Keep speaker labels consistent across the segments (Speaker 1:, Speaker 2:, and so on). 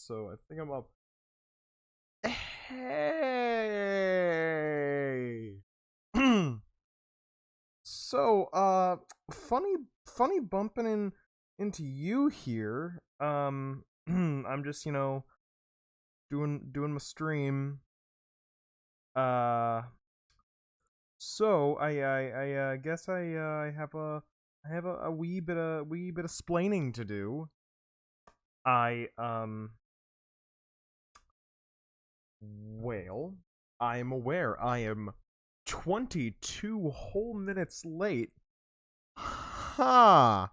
Speaker 1: So I think I'm up. Hey. so funny bumping into you here. I'm just, doing my stream. Uh so I guess I have a wee bit of splaining to do. I Well, I am aware I am 22 whole minutes late. Ha!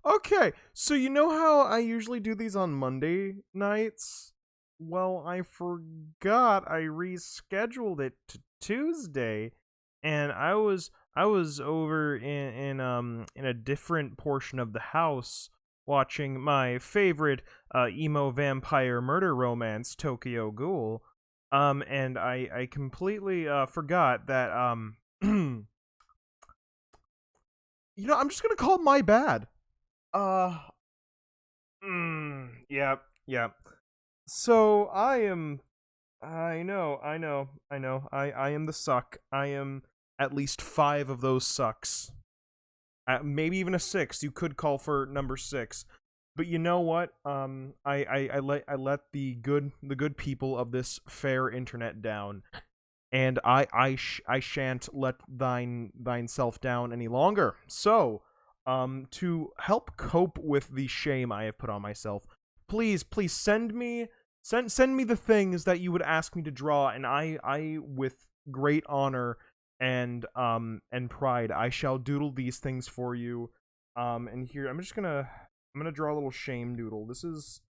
Speaker 1: Okay, so you know how I usually do these on Monday nights? Well, I forgot I rescheduled it to Tuesday, and I was over in a different portion of the house watching my favorite emo vampire murder romance, Tokyo Ghoul. And I completely forgot that I'm just gonna call it my bad. Uh, yeah, yeah. So I am. I am the suck. I am at least five of those sucks. Maybe even a six. You could call for number six. But you know what? I let the good people of this fair internet down, and I shan't let thine self down any longer. So, to help cope with the shame I have put on myself, please send me the things that you would ask me to draw, and I with great honor and pride I shall doodle these things for you. And here I'm gonna draw a little shame doodle. This is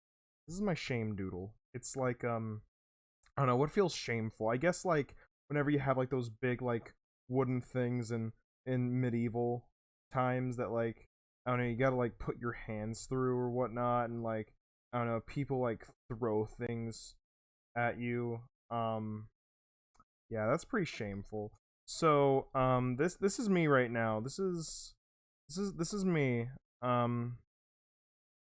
Speaker 1: my shame doodle. It's like I don't know what feels shameful. I guess like whenever you have like those big like wooden things in medieval times that like I don't know, you gotta like put your hands through or whatnot, and like I don't know, people like throw things at you. Um yeah, that's pretty shameful. So this is me right now. This is me. Um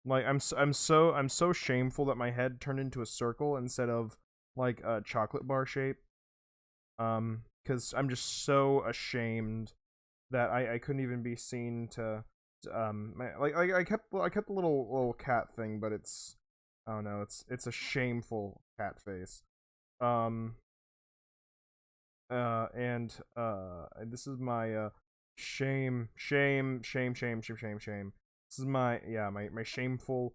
Speaker 1: like I'm so shameful that my head turned into a circle instead of like a chocolate bar shape. Because I'm just so ashamed that I couldn't even be seen I kept the little cat thing, but it's I don't know, it's a shameful cat face. Um and This is my shame. This is my my shameful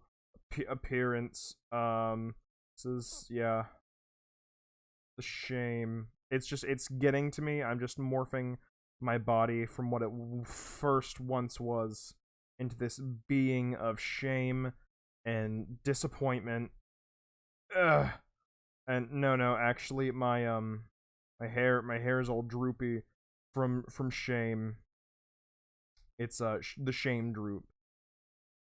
Speaker 1: appearance. This is the shame. It's getting to me. I'm just morphing my body from what it first once was into this being of shame and disappointment. Ugh. And no, actually my hair is all droopy from shame. It's the shame droop.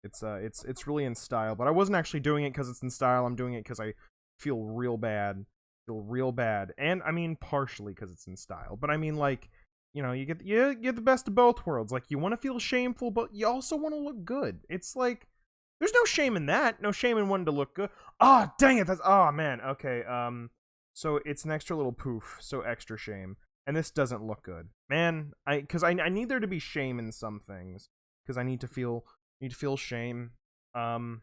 Speaker 1: It's really in style, but I wasn't actually doing it cuz it's in style. I'm doing it cuz I feel real bad. Feel real bad. And I mean partially cuz it's in style. But I mean like, you get the best of both worlds. Like you want to feel shameful, but you also want to look good. It's like there's no shame in that. No shame in wanting to look good. Ah, oh, dang it. That's man. Okay. So it's an extra little poof. So extra shame. And this doesn't look good, man. I need there to be shame in some things because I need to feel shame. Um,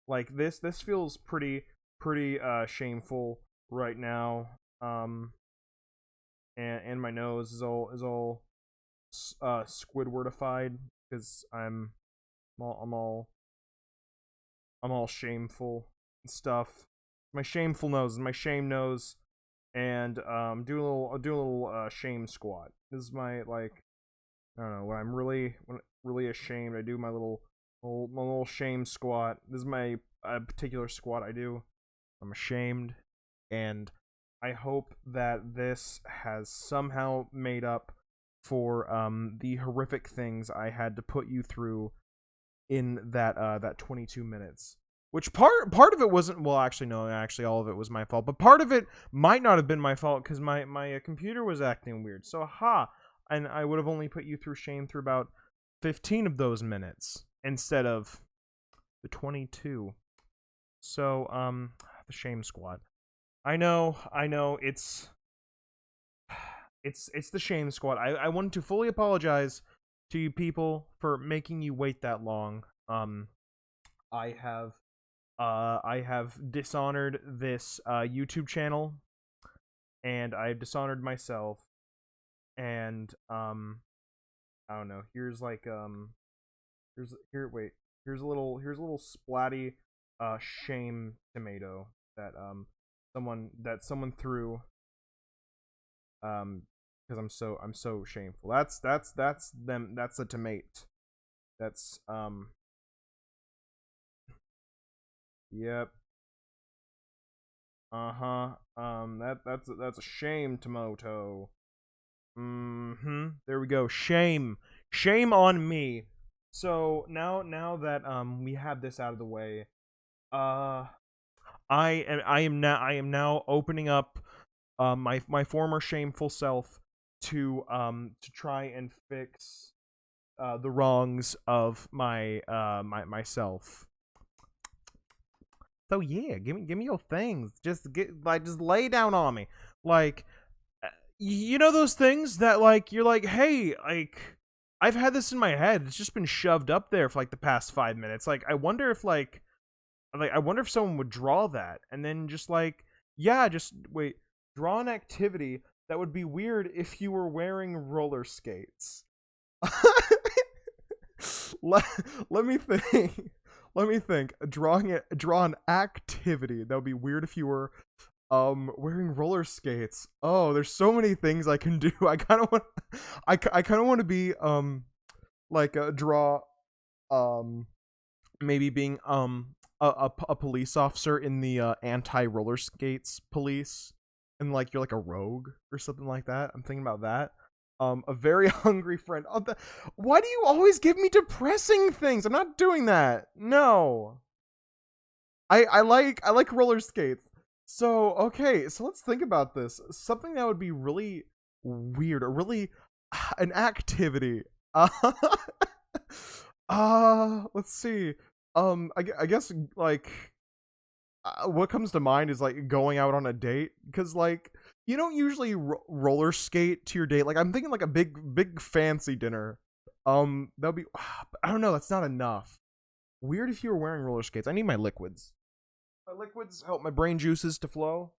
Speaker 1: like this feels pretty shameful right now. And my nose is all Squidwardified because I'm all I'm all shameful and stuff. My shameful nose, my shame nose, and do a little shame squat. This is my like I don't know when I'm really ashamed. I do my little shame squat. This is my particular squat I do. I'm ashamed, and I hope that this has somehow made up for the horrific things I had to put you through in that 22 minutes. Which part of it wasn't, well, actually no, actually all of it was my fault, but part of it might not have been my fault because my computer was acting weird. So and I would have only put you through shame through about 15 of those minutes instead of the 22. So, the shame squad. I know, it's the shame squad. I wanted to fully apologize to you people for making you wait that long. I have dishonored this YouTube channel, and I've dishonored myself, and I don't know. Here's like here's a little splatty shame tomato that someone threw because I'm so shameful. That's them. That's a tomate. That's Yep. Uh-huh. That's a shame tomato. There we go. Shame. Shame on me. So now that we have this out of the way, I am now opening up my former shameful self to try and fix the wrongs of myself. So yeah, give me your things. Just lay down on me. Like, you know those things that like you're like, hey, like I've had this in my head. It's just been shoved up there for like the past 5 minutes. Like I wonder if I wonder if someone would draw that and then just like, yeah, just wait, draw an activity that would be weird if you were wearing roller skates. let me think. Let me think. Draw an activity that would be weird if you were wearing roller skates. Oh, there's so many things I can do. I kind of want to be like draw maybe being a police officer in the anti roller skates police, and like you're like a rogue or something like that. I'm thinking about that. A very hungry friend. Oh, why do you always give me depressing things? I'm not doing that. No. I like roller skates. So, okay, so let's think about this. Something that would be really weird, or really an activity. Let's see. I guess like what comes to mind is like going out on a date, because like you don't usually roller skate to your date. Like I'm thinking like a big fancy dinner. That'll be I don't know. That's not enough. Weird if you were wearing roller skates. I need my liquids. My liquids help my brain juices to flow.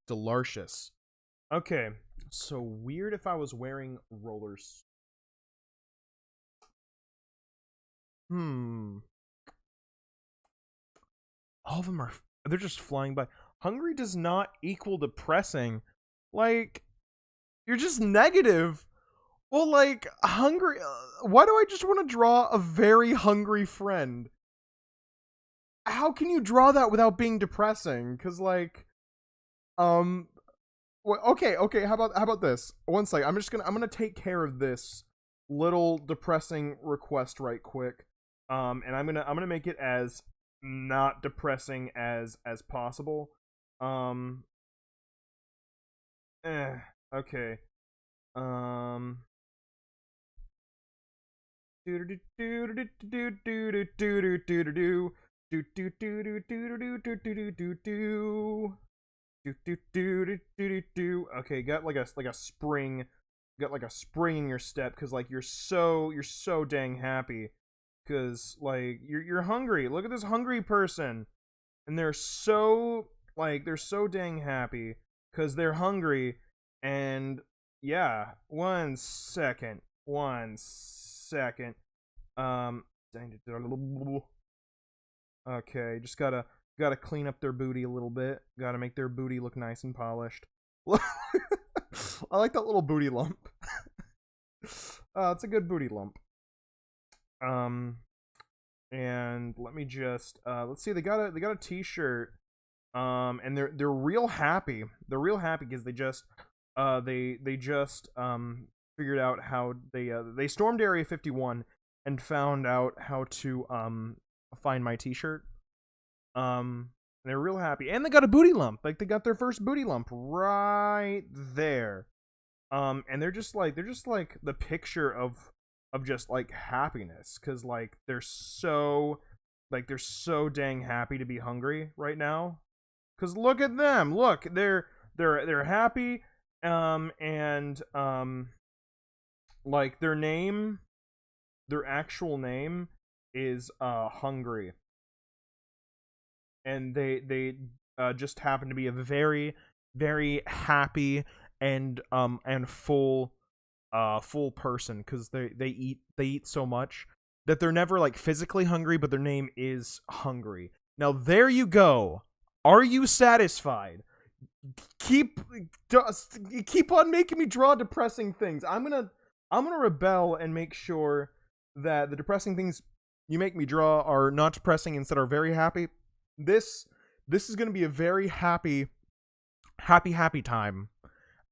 Speaker 1: Delicious. Okay, so weird if I was wearing rollers. All of them are, they're just flying by. Hungry does not equal depressing. Like, you're just negative. Well, like, hungry, why do I just want to draw a very hungry friend? How can you draw that without being depressing? Because, like, well, okay, how about this? One second, I'm gonna take care of this little depressing request right quick. And I'm gonna make it as not depressing as possible. Okay. Okay, got like a spring, got like a spring in your step, because like you're so dang happy, because like you're hungry. Look at this hungry person, and they're so dang happy because they're hungry. And yeah, one second. Okay, just gotta clean up their booty a little bit. Gotta make their booty look nice and polished. I like that little booty lump. It's a good booty lump. And let me just let's see, they got a t-shirt, and they're real happy. They're real happy because they just figured out how they stormed Area 51 and found out how to find my t-shirt. They're real happy, and they got a booty lump. Like they got their first booty lump right there. And they're just like the picture of of just like happiness, because they're so dang happy to be hungry right now. Because look at them, look, they're happy, and like their actual name is hungry, and they just happen to be a very very happy and full person, because they eat so much that they're never like physically hungry, but their name is hungry. Now there you go. Are you satisfied? keep keep on making me draw depressing things. I'm gonna rebel and make sure that the depressing things you make me draw are not depressing, instead are very happy. This is gonna be a very happy time.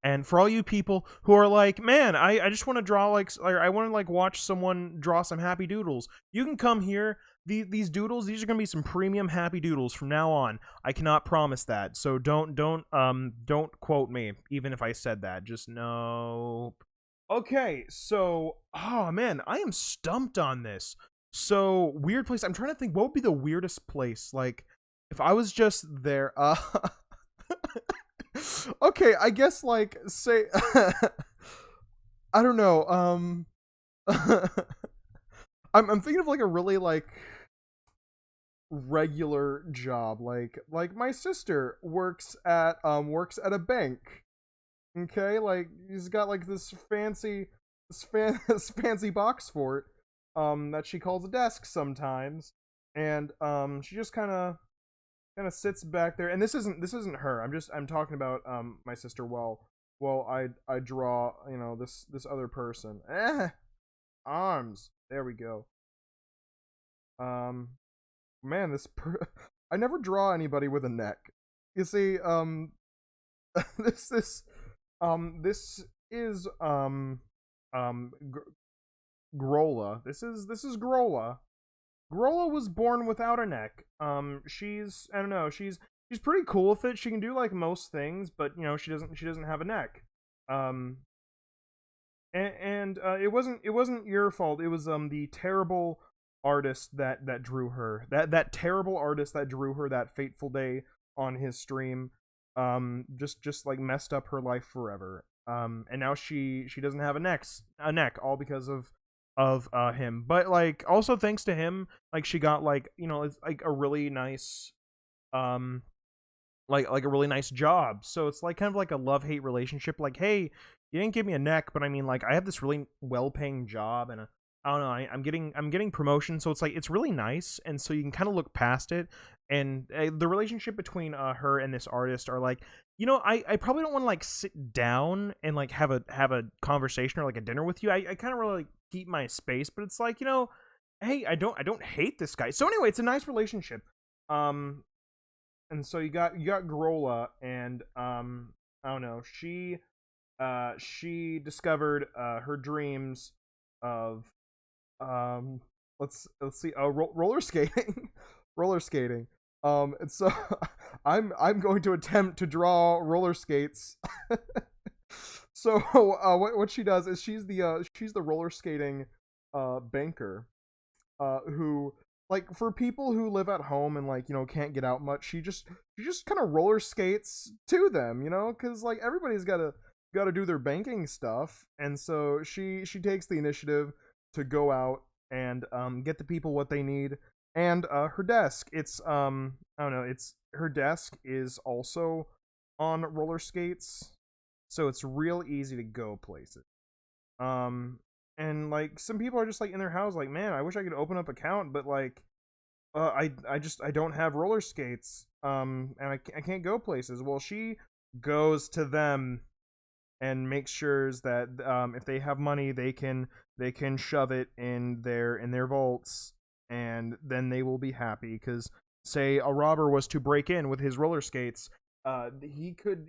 Speaker 1: And for all you people who are like, man, I just want to draw I want to like watch someone draw some happy doodles, you can come here. These doodles, these are gonna be some premium happy doodles from now on. I cannot promise that, so don't quote me, even if I said that. Just no. Okay, so oh man, I am stumped on this. So weird place. I'm trying to think what would be the weirdest place. Like if I was just there. Okay, I guess like say I don't know. I'm thinking of like a really like regular job. Like my sister works at a bank. Okay, like he's got like this fancy box for it that she calls a desk sometimes, and she just kind of sits back there. And this isn't her. I'm talking about my sister while I draw, you know, this other person. Arms. There we go. Man, I never draw anybody with a neck. You see, this this is Grola. This is Grola. Grola was born without a neck. She's, I don't know, she's pretty cool with it. She can do like most things, but you know, she doesn't have a neck. And it wasn't your fault. It was the terrible artist that drew her. That terrible artist that drew her that fateful day on his stream. Just like messed up her life forever. And now she doesn't have a neck, all because of him. But like also thanks to him, like she got like, you know, it's like a really nice like a really nice job. So it's like kind of like a love-hate relationship. Like, hey, you didn't give me a neck, but I mean, like, I have this really well-paying job, and I don't know, I'm getting promotion, so it's like it's really nice, and so you can kind of look past it. And the relationship between her and this artist are like, you know, I probably don't want to like sit down and like have a conversation or like a dinner with you. I kind of really like keep my space, but it's like, you know, hey, I don't hate this guy. So anyway, it's a nice relationship. And so you got Grola, and I don't know, she discovered her dreams of let's see, roller skating. Roller skating. And so I'm going to attempt to draw roller skates. So what she does is she's the roller skating banker, who, like, for people who live at home and, like, you know, can't get out much, she just kind of roller skates to them, you know, because like everybody's gotta do their banking stuff. And so she takes the initiative to go out and get the people what they need. And her desk, it's I don't know, it's her desk is also on roller skates, so it's real easy to go places. And like some people are just like in their house like, man, I wish I could open up account, but like I don't have roller skates, and I can't go places. Well, she goes to them and makes sure that if they have money, they can shove it in their vaults, and then they will be happy. Because say a robber was to break in with his roller skates, he could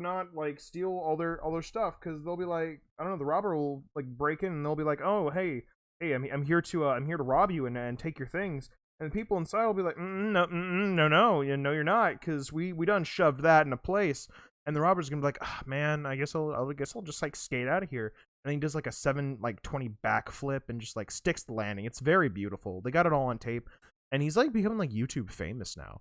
Speaker 1: not like steal all their stuff, because they'll be like, I don't know, the robber will like break in and they'll be like, oh hey, I'm here to rob you and take your things. And the people inside will be like, no, you know, you're not, because we done shoved that in a place. And the robber's gonna be like, oh, man, I guess I'll just like skate out of here. and he does like a 720 backflip and just like sticks the landing. It's very beautiful. They got it all on tape, and he's like becoming like YouTube famous now.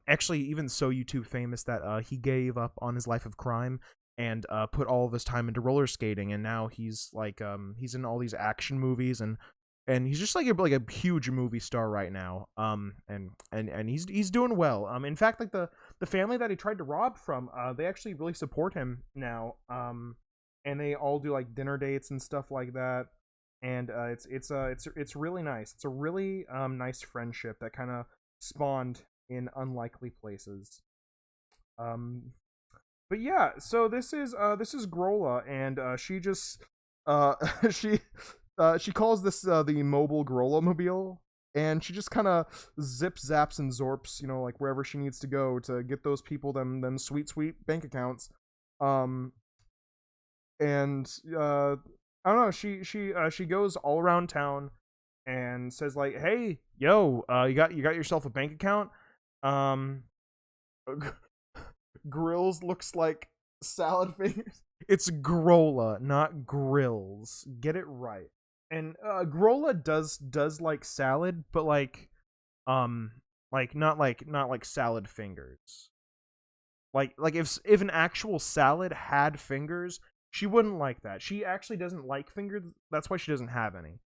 Speaker 1: Actually, even so YouTube famous that he gave up on his life of crime and put all of his time into roller skating, and now he's like he's in all these action movies, and he's just like a huge movie star right now. And he's doing well. In fact, like the family that he tried to rob from, they actually really support him now. And they all do like dinner dates and stuff like that. And it's really nice. It's a really nice friendship that kind of spawned in unlikely places. But yeah, so this is Grola, and she just she calls this the mobile Grola mobile, and she just kind of zips, zaps, and zorps, like wherever she needs to go to get those people them sweet bank accounts. And I don't know, she goes all around town and says like, hey, yo, you got yourself a bank account. Grills looks like salad fingers. It's Grola, not Grills. Get it right. And Grola does like salad, but like not like salad fingers. Like if an actual salad had fingers, she wouldn't like that. She actually doesn't like fingers. That's why she doesn't have any.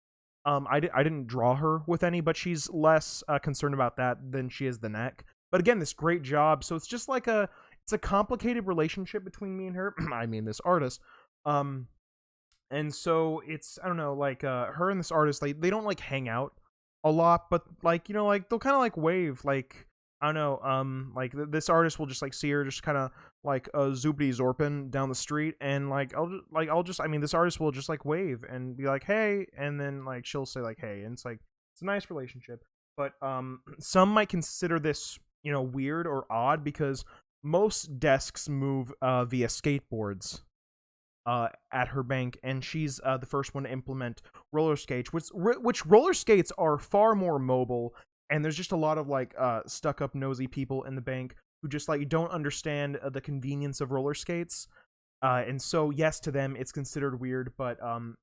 Speaker 1: I didn't draw her with any, but she's less concerned about that than she is the neck. But again, this great job. So it's just like it's a complicated relationship between me and her. I mean, this artist. And so it's, I don't know, like her and this artist, they don't like hang out a lot, but like, like they'll kind of like wave, like, I don't know, like this artist will just like see her just kind of like zoopity zorping down the street, and like I mean, this artist will just like wave and be like, hey, and then like she'll say like, hey, and it's like, it's a nice relationship. But some might consider this, weird or odd, because most desks move via skateboards at her bank, and she's the first one to implement roller skates, which roller skates are far more mobile. And there's just a lot of like stuck up nosy people in the bank who just like don't understand the convenience of roller skates. And so yes, to them it's considered weird, but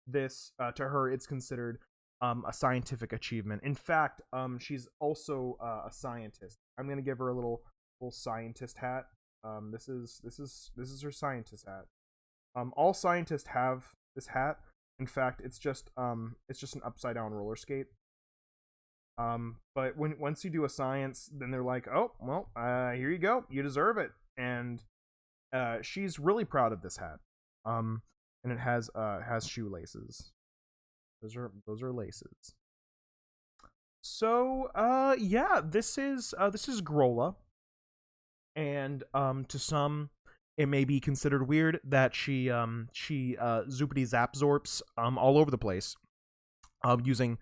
Speaker 1: this to her it's considered a scientific achievement. In fact, she's also a scientist. I'm gonna give her a little scientist hat. This is her scientist hat. All scientists have this hat. In fact, it's just an upside down roller skate. But once you do a science, then they're like, oh, well, here you go, you deserve it. And she's really proud of this hat. And it has shoelaces. Those are laces. So yeah, this is Grola. And to some, it may be considered weird that she zoopity zap zorps all over the place, using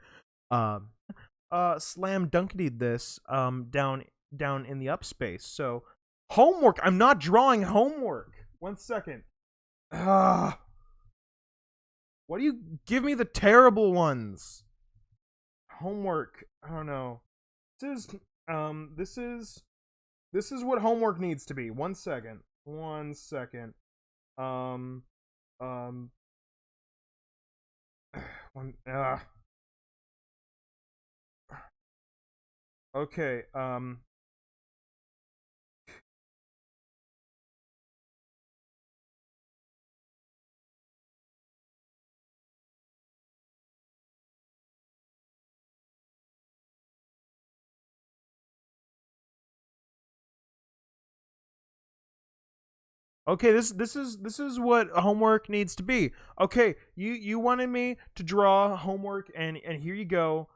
Speaker 1: slam dunkety this down in the upspace. So homework. I'm not drawing homework. 1 second. Why do you give me the terrible ones? Homework. I don't know. This is what homework needs to be. 1 second. 1 second. Okay, okay, this is what homework needs to be. Okay, you wanted me to draw homework, and here you go.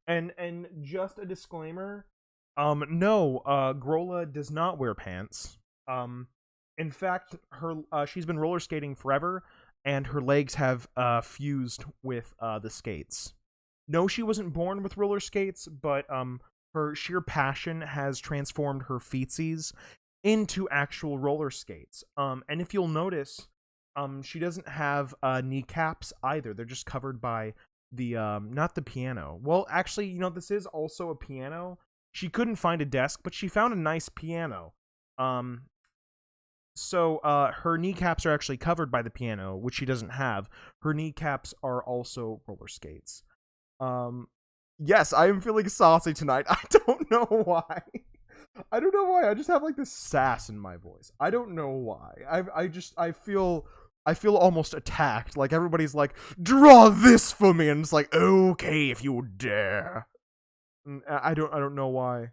Speaker 1: And just a disclaimer, no, Grola does not wear pants. In fact, she's been roller skating forever, and her legs have fused with the skates. No, she wasn't born with roller skates, but her sheer passion has transformed her feetsies into actual roller skates. And if you'll notice, she doesn't have kneecaps either. They're just covered by the not the piano. Well, actually, this is also a piano. She couldn't find a desk, but she found a nice piano. So her kneecaps are actually covered by the piano, which she doesn't have. Her kneecaps are also roller skates. Yes, I am feeling saucy tonight. I don't know why. I don't know why. I just have like this sass in my voice. I don't know why. I feel almost attacked. Like everybody's like, draw this for me, and it's like, okay, if you dare. I don't know why.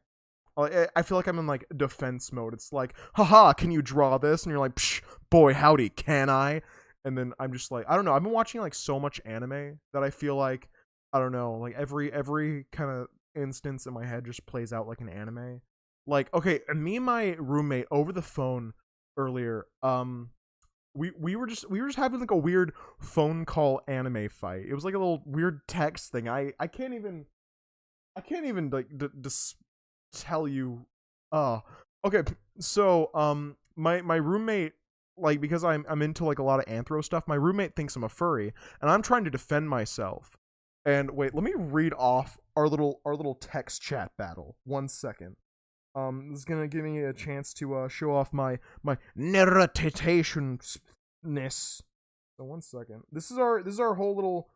Speaker 1: I feel like I'm in like defense mode. It's like, haha, can you draw this? And you're like, psh, boy, howdy, can I? And then I'm just like, I don't know. I've been watching like so much anime that I feel like, I don't know, like every kind of instance in my head just plays out like an anime. Like, okay, me and my roommate over the phone earlier, we were just having like a weird phone call anime fight. It was like a little weird text thing. I can't even like tell you. Okay, so my roommate, like, because I'm into like a lot of anthro stuff, my roommate thinks I'm a furry, and I'm trying to defend myself. And wait, let me read off our little text chat battle. 1 second. This is gonna give me a chance to show off my narratationness. So 1 second. This is our whole little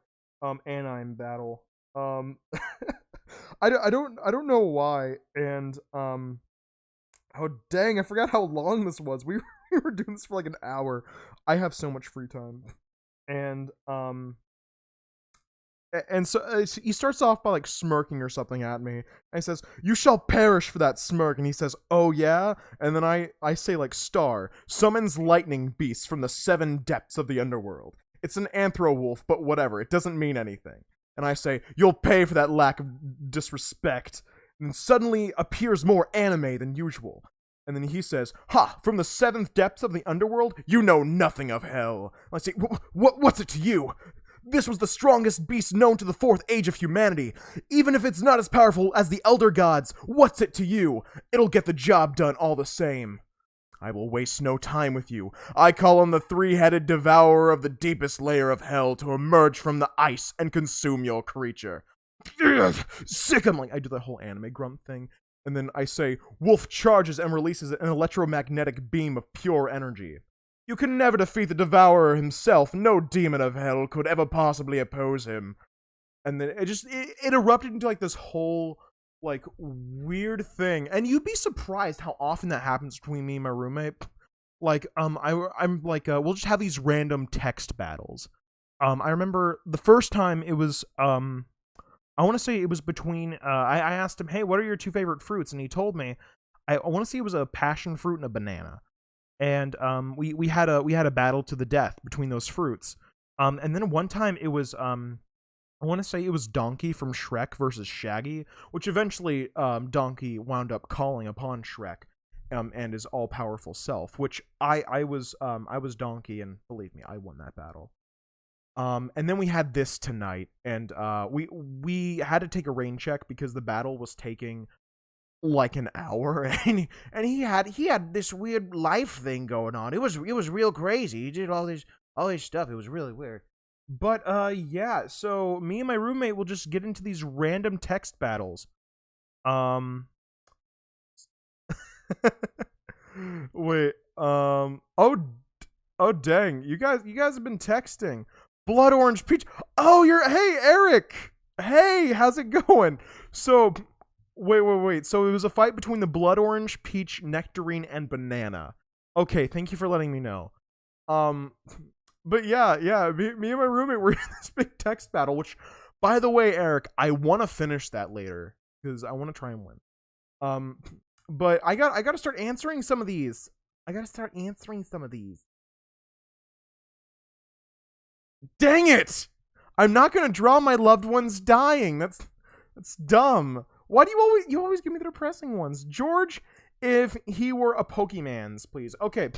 Speaker 1: anime battle. I don't know why, and oh dang, I forgot how long this was. We were doing this for like an hour. I have so much free time, and so he starts off by like smirking or something at me, and he says, "You shall perish for that smirk." And he says, "Oh yeah," and then I say like, "Star summons lightning beasts from the 7 depths of the underworld. It's an anthro wolf, but whatever. It doesn't mean anything." And I say, "You'll pay for that lack of disrespect." And then suddenly appears more anime than usual. And then he says, "Ha! From the 7th depths of the underworld? You know nothing of hell." And I say, "What's it to you? This was the strongest beast known to the 4th age of humanity. Even if it's not as powerful as the elder gods, what's it to you? It'll get the job done all the same. I will waste no time with you. I call on the 3-headed devourer of the deepest layer of hell to emerge from the ice and consume your creature." Sick! I'm like, I do the whole anime grunt thing. And then I say, "Wolf charges and releases an electromagnetic beam of pure energy. You can never defeat the devourer himself. No demon of hell could ever possibly oppose him." And then it erupted into like this whole like weird thing, and you'd be surprised how often that happens between me and my roommate. Like I'm like we'll just have these random text battles. I remember the first time it was I want to say it was between I asked him, "Hey, what are your 2 favorite fruits?" And he told me, I want to say it was a passion fruit and a banana. And we had a battle to the death between those fruits. And then one time it was I want to say it was Donkey from Shrek versus Shaggy, which eventually Donkey wound up calling upon Shrek and his all-powerful self, which I was Donkey, and believe me, I won that battle. And then we had this tonight, and we had to take a rain check because the battle was taking like an hour, and he had this weird life thing going on. It was real crazy. He did all this stuff. It was really weird. But yeah, so me and my roommate will just get into these random text battles. Wait, oh dang, you guys have been texting. Blood orange peach. Oh, hey Eric. Hey, how's it going? So wait. So it was a fight between the blood orange, peach, nectarine, and banana. Okay, thank you for letting me know. But yeah, me and my roommate were in this big text battle, which, by the way, Eric, I want to finish that later because I want to try and win. But I got to start answering some of these. Dang it! I'm not gonna draw my loved ones dying. That's dumb. Why do you always give me the depressing ones? George, if he were a Pokemans, please. Okay,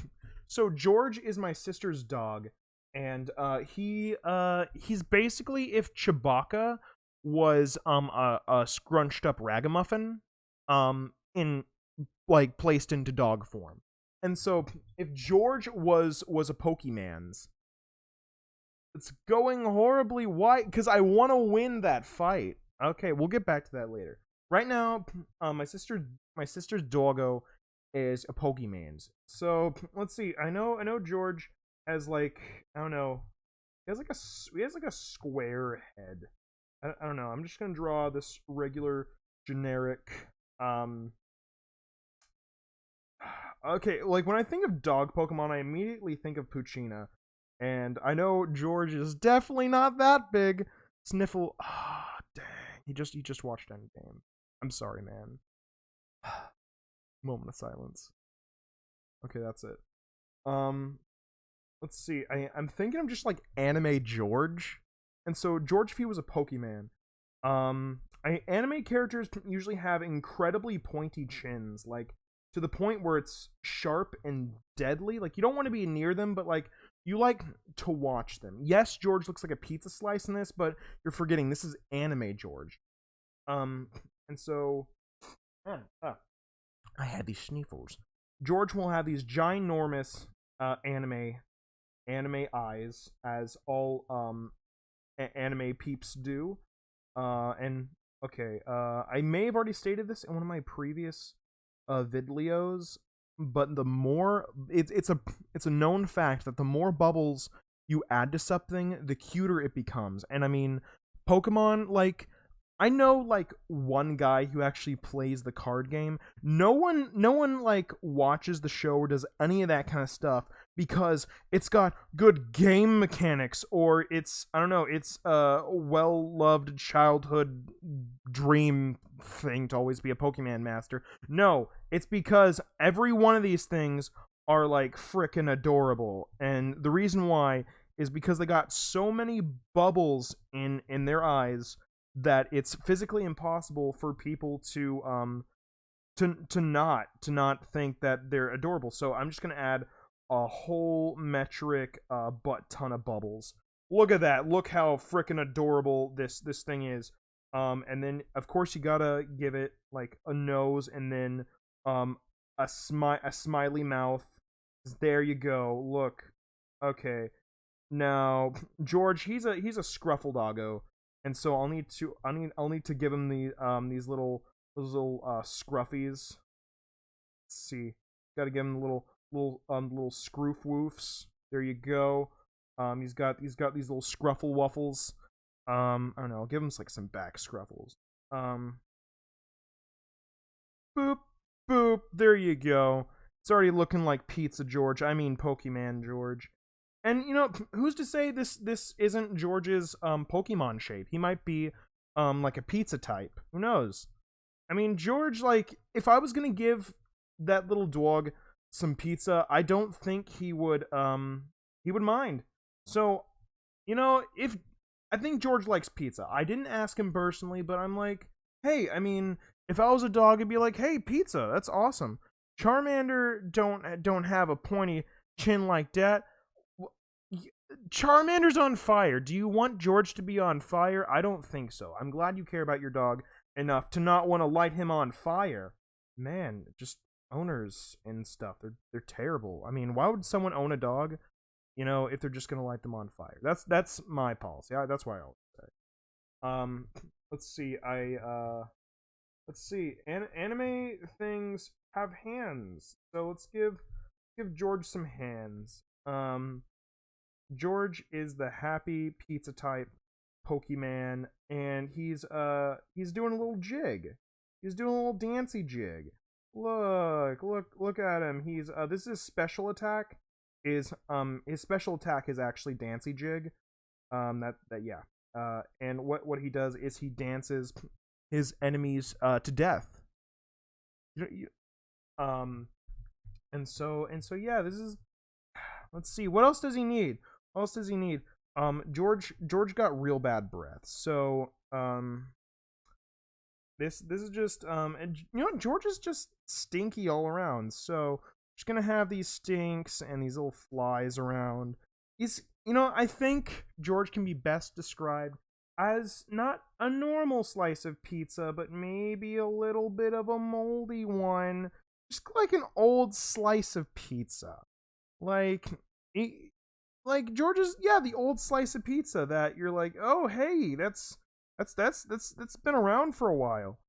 Speaker 1: so George is my sister's dog, and he's basically if Chewbacca was a scrunched up ragamuffin, in like placed into dog form. And so if George was a Pokemans, it's going horribly. Why? Because I want to win that fight. Okay, we'll get back to that later. Right now, my sister's doggo is a Pokemans. So let's see. I know George has like, I don't know. He has like a square head. I don't know. I'm just gonna draw this regular generic. Okay, like when I think of dog Pokemon, I immediately think of Puccina, and I know George is definitely not that big. Sniffle. Ah, dang. He just watched Endgame. I'm sorry, man. Moment of silence. Okay, that's it. Um, let's see. I'm thinking of just like anime George, and so George, if he was a Pokemon, anime characters usually have incredibly pointy chins, like to the point where it's sharp and deadly. Like you don't want to be near them, but like you like to watch them. Yes, George looks like a pizza slice in this, but you're forgetting this is anime George. And so, I had these sniffles. George will have these ginormous anime eyes, as all anime peeps do. And okay, I may have already stated this in one of my previous vidleos, but the more it's a known fact that the more bubbles you add to something, the cuter it becomes. And I mean, Pokemon, like, I know like one guy who actually plays the card game. No one like watches the show or does any of that kind of stuff because it's got good game mechanics, or it's, I don't know, it's a well-loved childhood dream thing to always be a Pokemon master. No, it's because every one of these things are like frickin' adorable, and the reason why is because they got so many bubbles in their eyes that it's physically impossible for people to not think that they're adorable. So I'm just gonna add a whole metric butt ton of bubbles. Look at that. Look how freaking adorable this thing is. And then of course you gotta give it like a nose, and then a smiley mouth. There you go. Look. Okay. Now George, he's a scruffle doggo. And so I'll need to give him these little scruffies. Let's see. Got to give him little scroof woofs. There you go. He's got these little scruffle waffles. I don't know. I'll give him like some back scruffles. Boop boop. There you go. It's already looking like Pizza George. I mean Pokemon George. And you know, who's to say this isn't George's Pokemon shape? He might be like a pizza type. Who knows? I mean, George, like, if I was gonna give that little dog some pizza, I don't think he would mind. So, you know, if I think George likes pizza. I didn't ask him personally, but I'm like, hey, I mean, if I was a dog, I'd be like, hey, pizza, that's awesome. Charmander don't have a pointy chin like that. Charmander's on fire. Do you want George to be on fire? I don't think so. I'm glad you care about your dog enough to not want to light him on fire. Man, just owners and stuff. They're terrible. I mean, why would someone own a dog, you know, if they're just gonna light them on fire? That's my policy. That's why I always say. Let's see. Let's see. Anime things have hands, so let's give George some hands. George is the happy pizza type Pokemon, and he's doing a little jig. He's doing a little dancey jig. Look at him. He's this is his special attack. His special attack is actually Dancy Jig. Yeah. And what he does is he dances his enemies to death. And so yeah, this is, let's see, what else does he need? What else does he need? George got real bad breath. So, this is just, and you know, George is just stinky all around. So, just gonna have these stinks and these little flies around. He's, you know, I think George can be best described as not a normal slice of pizza, but maybe a little bit of a moldy one. Just like an old slice of pizza. Like George's, yeah, the old slice of pizza that you're like, oh hey, that's been around for a while.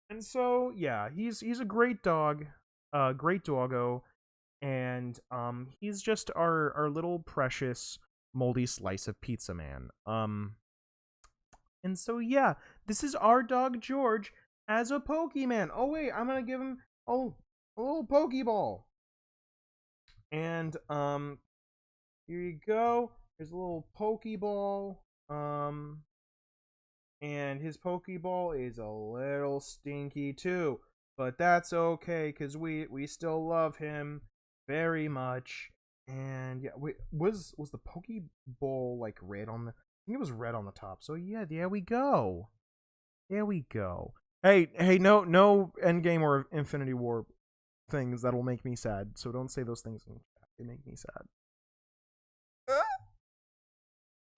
Speaker 1: And so yeah, he's a great dog, great doggo, and he's just our little precious moldy slice of pizza man. And so yeah, this is our dog George as a Pokemon. Oh wait, I'm gonna give him a little Pokeball. And here you go. Here's a little Pokeball. And his Pokeball is a little stinky too, but that's okay because we still love him very much. And yeah, wait, was the Pokeball like red on the? I think it was red on the top. So yeah, there we go. There we go. Hey, no Endgame or Infinity War things that'll make me sad. So don't say those things in chat. They make me sad.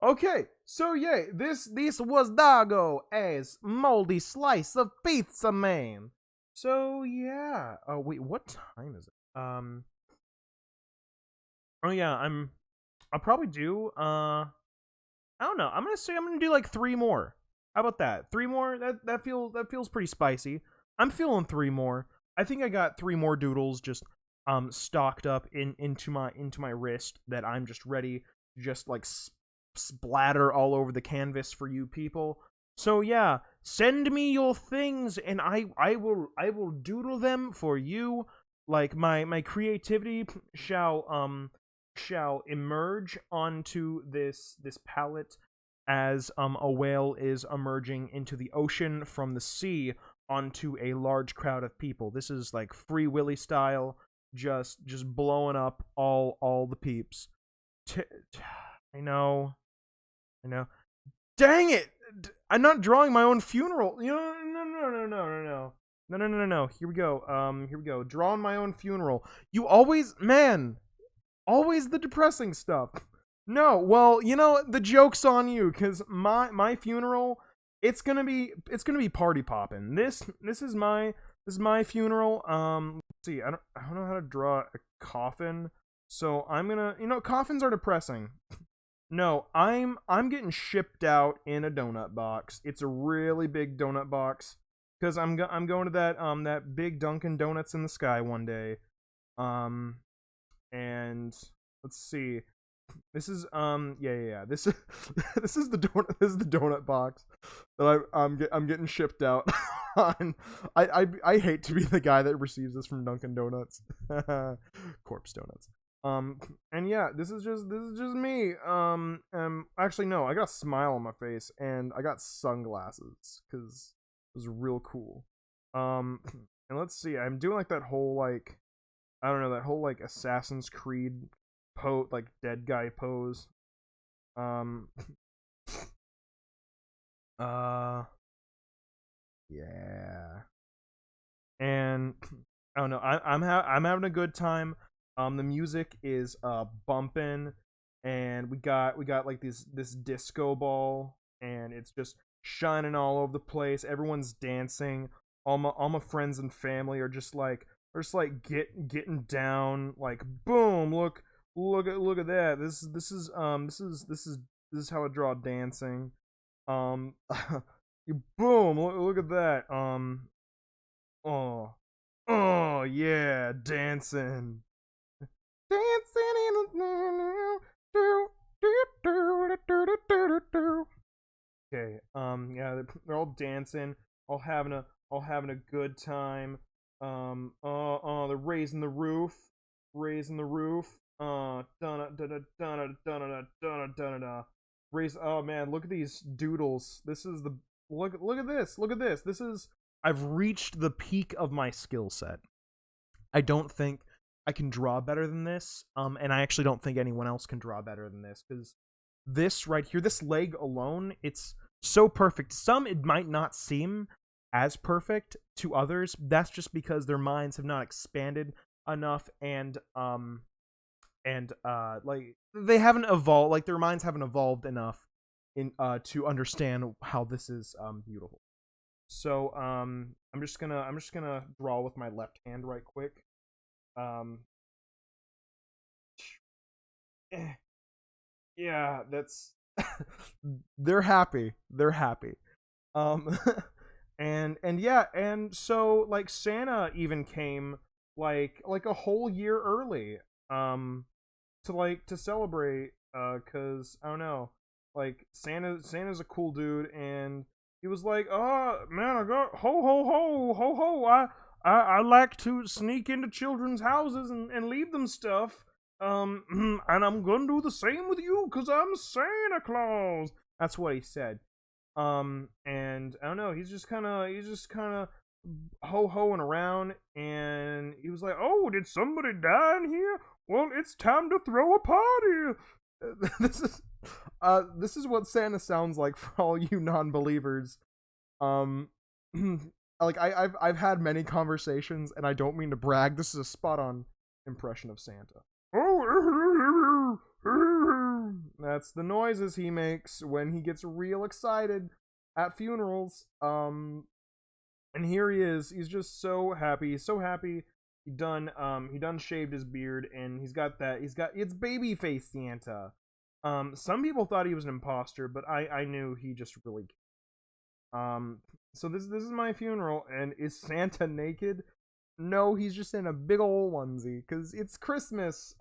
Speaker 1: Okay, so yeah, this was Dago as moldy slice of pizza man. So yeah. Oh wait, what time is it? Oh yeah, I'll probably do I don't know. I'm gonna do like three more. How about that? Three more? That feels pretty spicy. I'm feeling three more. I think I got three more doodles just stocked up into my wrist that I'm just ready to just like splatter all over the canvas for you people. So yeah, send me your things and I will doodle them for you. Like my creativity shall emerge onto this palette as a whale is emerging into the ocean from the sea onto a large crowd of people. This is like Free Willy style, just blowing up all the peeps. I know. I know. Dang it! I'm not drawing my own funeral. No. Here we go. Here we go. Drawing my own funeral. You always, man, always the depressing stuff. No, well, the joke's on you, cause my funeral, it's gonna be party popping. This is my funeral. Let's see. I don't know how to draw a coffin, so I'm gonna coffins are depressing. No, I'm getting shipped out in a donut box. It's a really big donut box because I'm going to that big Dunkin' Donuts in the sky one day. And let's see. This is yeah. This is this is the donut box that I'm getting shipped out on. I hate to be the guy that receives this from Dunkin' Donuts. Corpse Donuts. And yeah, this is just me. Actually no, I got a smile on my face and I got sunglasses because it was real cool. And let's see, I'm doing like that whole like I don't know, that whole like Assassin's Creed like dead guy pose. Um yeah. And I don't know, I'm having a good time. The music is bumping, and we got like this disco ball, and it's just shining all over the place. Everyone's dancing. All my friends and family are just like getting down. Like boom, look at that. This is how I draw dancing. Um, boom, look at that. Oh, oh yeah, dancing. Dancing in the okay, yeah, they're all dancing, all having a good time. They're raising the roof. Dun dun dun dun dun dun dun dun. Raise. Oh man, look at these doodles. This is the look at this. Look at this. This is I've reached the peak of my skill set. I don't think I can draw better than this. And I actually don't think anyone else can draw better than this because this right here, this leg alone, it's so perfect. Some it might not seem as perfect to others. That's just because their minds have not expanded enough and like they haven't evolved, like their minds haven't evolved enough in to understand how this is beautiful. So I'm just gonna draw with my left hand right quick. Um yeah, that's they're happy. They're happy. Um And yeah, and so like Santa even came like a whole year early, um to celebrate, cuz I don't know, like Santa's a cool dude, and he was like, "Oh, man, I got ho ho ho ho ho. I like to sneak into children's houses and leave them stuff. And I'm going to do the same with you cuz I'm Santa Claus." That's what he said. And I don't know, he's just kind of ho hoing around, and he was like, "Oh, did somebody die in here? Well, it's time to throw a party." this is this is what Santa sounds like for all you non-believers. Um, like I've had many conversations, and I don't mean to brag. This is a spot on impression of Santa. Oh, that's the noises he makes when he gets real excited at funerals. And here he is. He's just so happy. He's so happy. He done shaved his beard, and it's baby face Santa. Some people thought he was an imposter, but I knew he just really. So this is my funeral, and is Santa naked? No, he's just in a big old onesie because it's Christmas.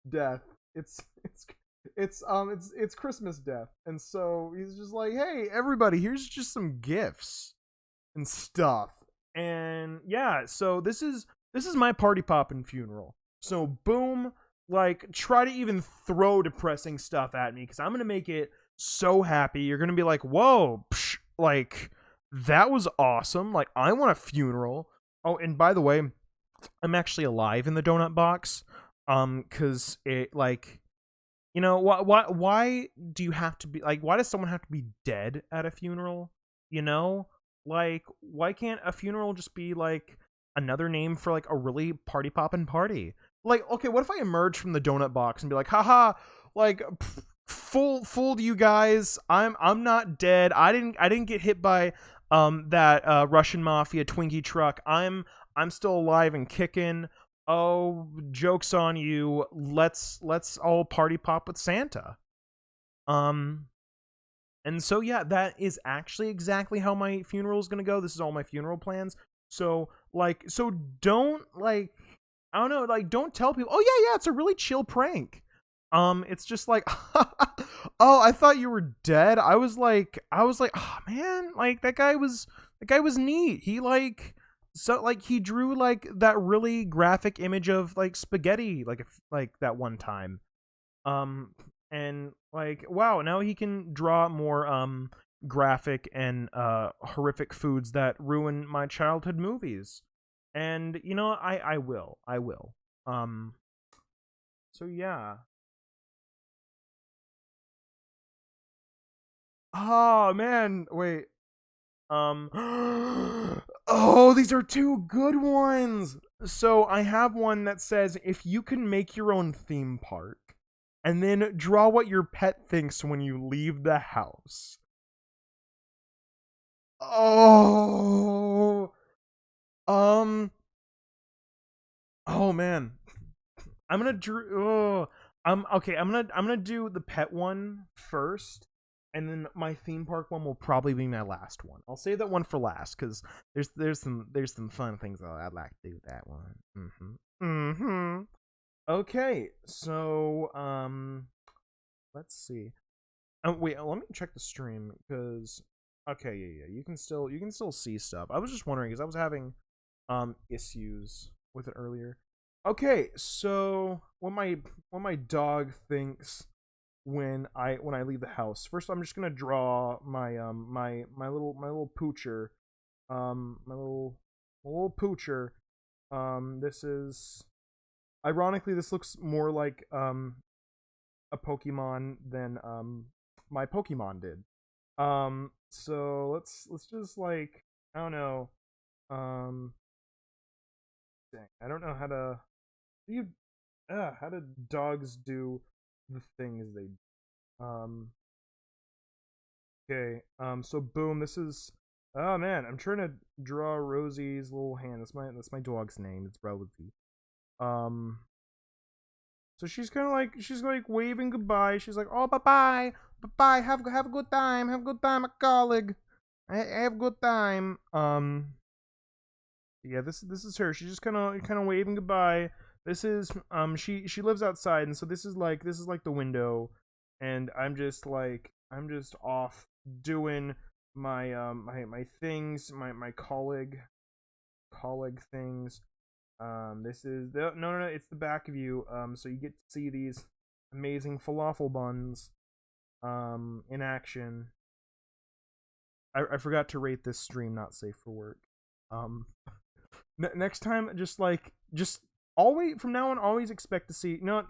Speaker 1: Death. It's Christmas death, and so he's just like, "Hey, everybody, here's just some gifts and stuff." And yeah, so this is my party poppin' funeral. So boom, like try to even throw depressing stuff at me because I'm gonna make it so happy. You're gonna be like, "Whoa, psh, like that was awesome! Like I want a funeral." Oh, and by the way, I'm actually alive in the donut box. Because it like, why do you have to be like, why does someone have to be dead at a funeral? You know, like why can't a funeral just be like another name for like a really party poppin' party? Like, okay, what if I emerge from the donut box and be like, haha, like fooled you guys. I'm not dead. I didn't get hit by that Russian mafia Twinkie truck. I'm still alive and kicking. Oh, joke's on you. Let's all party pop with Santa. Um and so yeah, that is actually exactly how my funeral is going to go. This is all my funeral plans. So don't like, I don't know, like don't tell people, "Oh yeah, yeah, it's a really chill prank." It's just like, "Oh, I thought you were dead." I was like, "Oh man, like that guy was neat. He like, so like he drew like that really graphic image of like spaghetti like that one time, and like, wow, now he can draw more graphic and horrific foods that ruin my childhood movies." And I will. So yeah. Oh man, wait. Um, oh, these are two good ones. So I have one that says, "If you can make your own theme park, and then draw what your pet thinks when you leave the house." Oh, um, oh man, I'm gonna drew. Oh, okay. I'm gonna do the pet one first, and then my theme park one will probably be my last one. I'll save that one for last because there's some fun things I'd like to do with that one. Okay, so let's see. Wait, let me check the stream because okay, yeah, yeah, you can still see stuff. I was just wondering because I was having issues with it earlier. Okay, so what my dog thinks when I leave the house. First, I'm just gonna draw my little poocher, my little poocher. This is, ironically, this looks more like a Pokemon than my Pokemon did. So let's just like, I don't know. Um, dang, I don't know you how do dogs do the things they okay. So boom, this is, oh man, I'm trying to draw Rosie's little hand. That's my dog's name. It's Rosie. Um so she's like waving goodbye. She's like, "Oh, bye bye. Bye bye. Have a good time. Have a good time, a colleague." I have a good time. Yeah, this is her. She's just kind of waving goodbye. This is she lives outside, and so this is like the window, and I'm just off doing my my things, my colleague things. This is the no, it's the back view. So you get to see these amazing falafel buns in action. I forgot to rate this stream not safe for work. Um, next time, just always from now on, always expect to see no.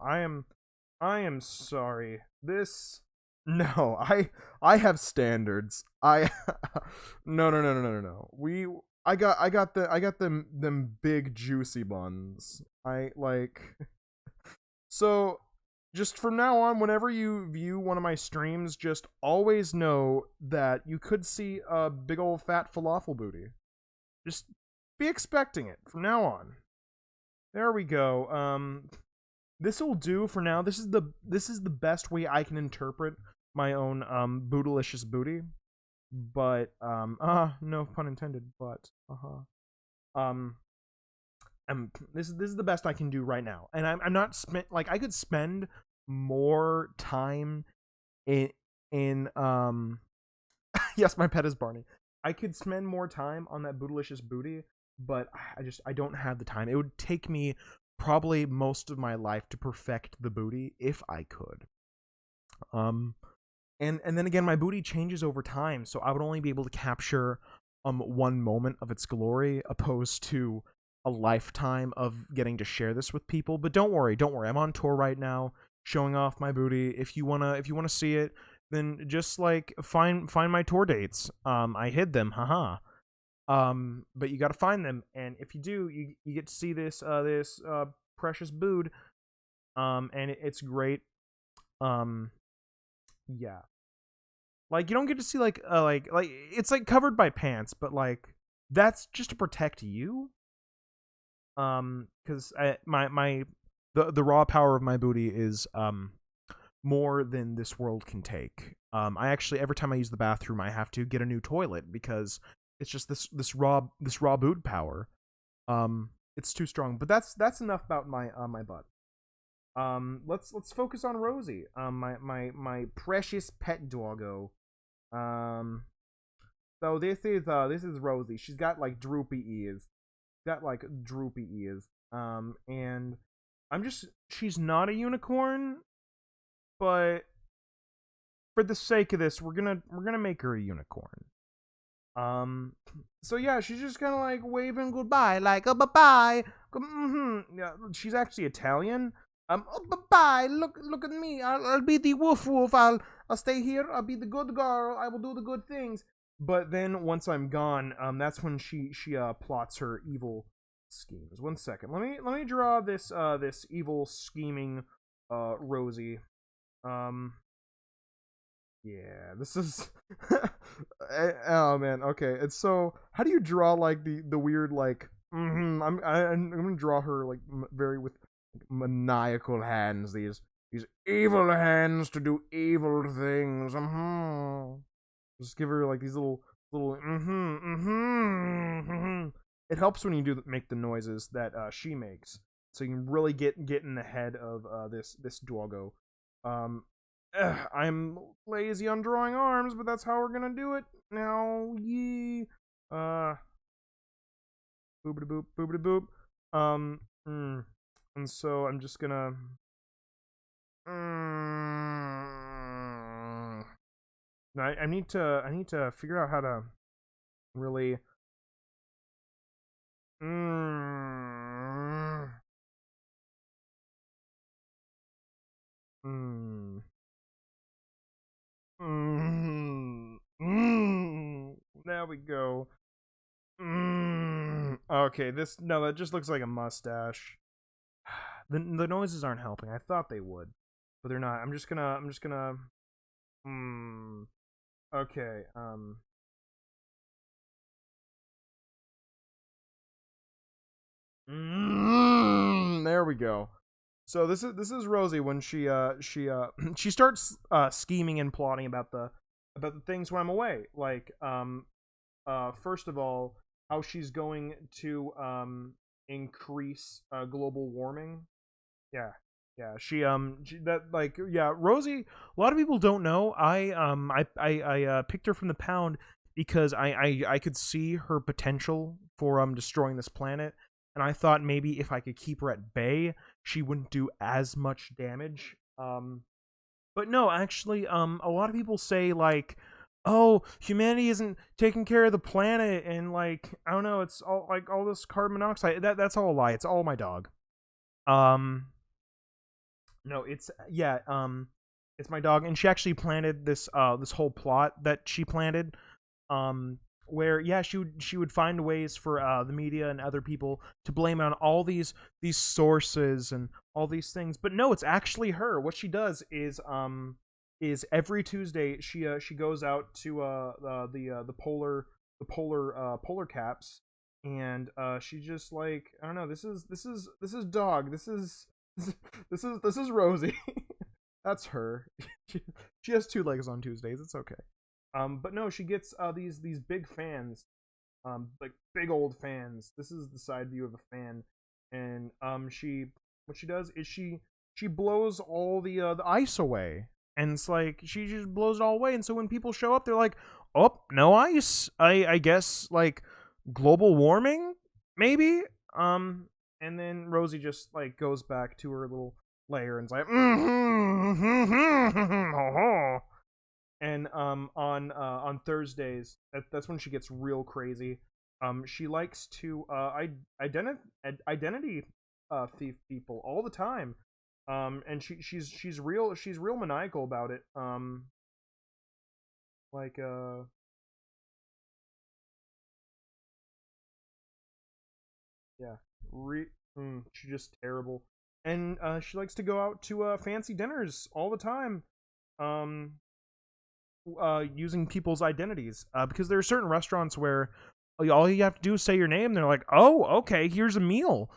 Speaker 1: I am sorry. This no, I have standards. I no. I got them big juicy buns. I like so just from now on, whenever you view one of my streams, just always know that you could see a big old fat falafel booty. Just be expecting it from now on. There we go. This will do for now. This is the best way I can interpret my own bootylicious booty. But no pun intended. But this is the best I can do right now, and I'm not I could spend more time in yes, my pet is Barney. I could spend more time on that bootylicious booty, but I don't have the time. It would take me probably most of my life to perfect the booty if I could. And then again, my booty changes over time, so I would only be able to capture one moment of its glory, opposed to a lifetime of getting to share this with people. But don't worry, I'm on tour right now, showing off my booty. If you wanna see it, then just like find my tour dates. I hid them, haha. But you gotta find them, and if you do, you get to see this precious bood. And it's great. Yeah. Like, you don't get to see like it's like covered by pants, but like that's just to protect you. Because the raw power of my booty is more than this world can take. I actually, every time I use the bathroom, I have to get a new toilet because it's just this raw boot power. It's too strong. But that's enough about my butt. Let's focus on Rosie. My precious pet doggo. So this is Rosie. She's got like droopy ears. And she's not a unicorn, but for the sake of this, we're gonna make her a unicorn. So yeah, she's just kind of like waving goodbye, like bye bye. Yeah, she's actually Italian. Oh, bye bye. Look at me. I'll be the woof. I'll stay here. I'll be the good girl. I will do the good things. But then once I'm gone, that's when she plots her evil schemes. 1 second. Let me draw this evil scheming Rosie. Yeah, this is oh man, okay. It's so, how do you draw like the weird like I'm gonna draw her like very with maniacal hands, these evil hands to do evil things. Just give her like these little It helps when you make the noises that she makes, so you can really get in the head of this doggo. I'm lazy on drawing arms, but that's how we're gonna do it now. Yee. Boobity boop, boobity boop. And so I'm just gonna. I need to figure out how to really. There we go. Okay, that just looks like a mustache. The noises aren't helping. I thought they would, but they're not. I'm just gonna. Okay. There we go. So this is Rosie when she starts scheming and plotting about the about the things when I'm away. Like, first of all, how she's going to increase global warming. Yeah, yeah. That like yeah. Rosie. A lot of people don't know. I picked her from the pound because I could see her potential for destroying this planet, and I thought maybe if I could keep her at bay, she wouldn't do as much damage. But no, actually, a lot of people say like, oh, humanity isn't taking care of the planet, and like, I don't know, it's all like all this carbon monoxide. That's all a lie. It's all my dog. Um, no, it's my dog, and she actually planted this whole plot that she planted, where yeah, she would find ways for the media and other people to blame on all these sources and all these things, but no, it's actually her. What she does is every Tuesday she goes out to the polar caps, and she just like, I don't know, this is dog, this is Rosie. That's her. She has two legs on Tuesdays. It's okay. But no, she gets these big fans, like big old fans. This is the side view of a fan, and what she does is she blows all the ice away, and it's like she just blows it all away. And so when people show up, they're like, "Oh, no ice. I guess like global warming, maybe." And then Rosie just like goes back to her little lair and's like, and on Thursdays, that's when she gets real crazy. She likes to identity thief people all the time. And she's real maniacal about it. Like yeah, she's just terrible. And she likes to go out to fancy dinners all the time. Um, Using people's identities, because there are certain restaurants where all you have to do is say your name. They're like, "Oh, okay, here's a meal."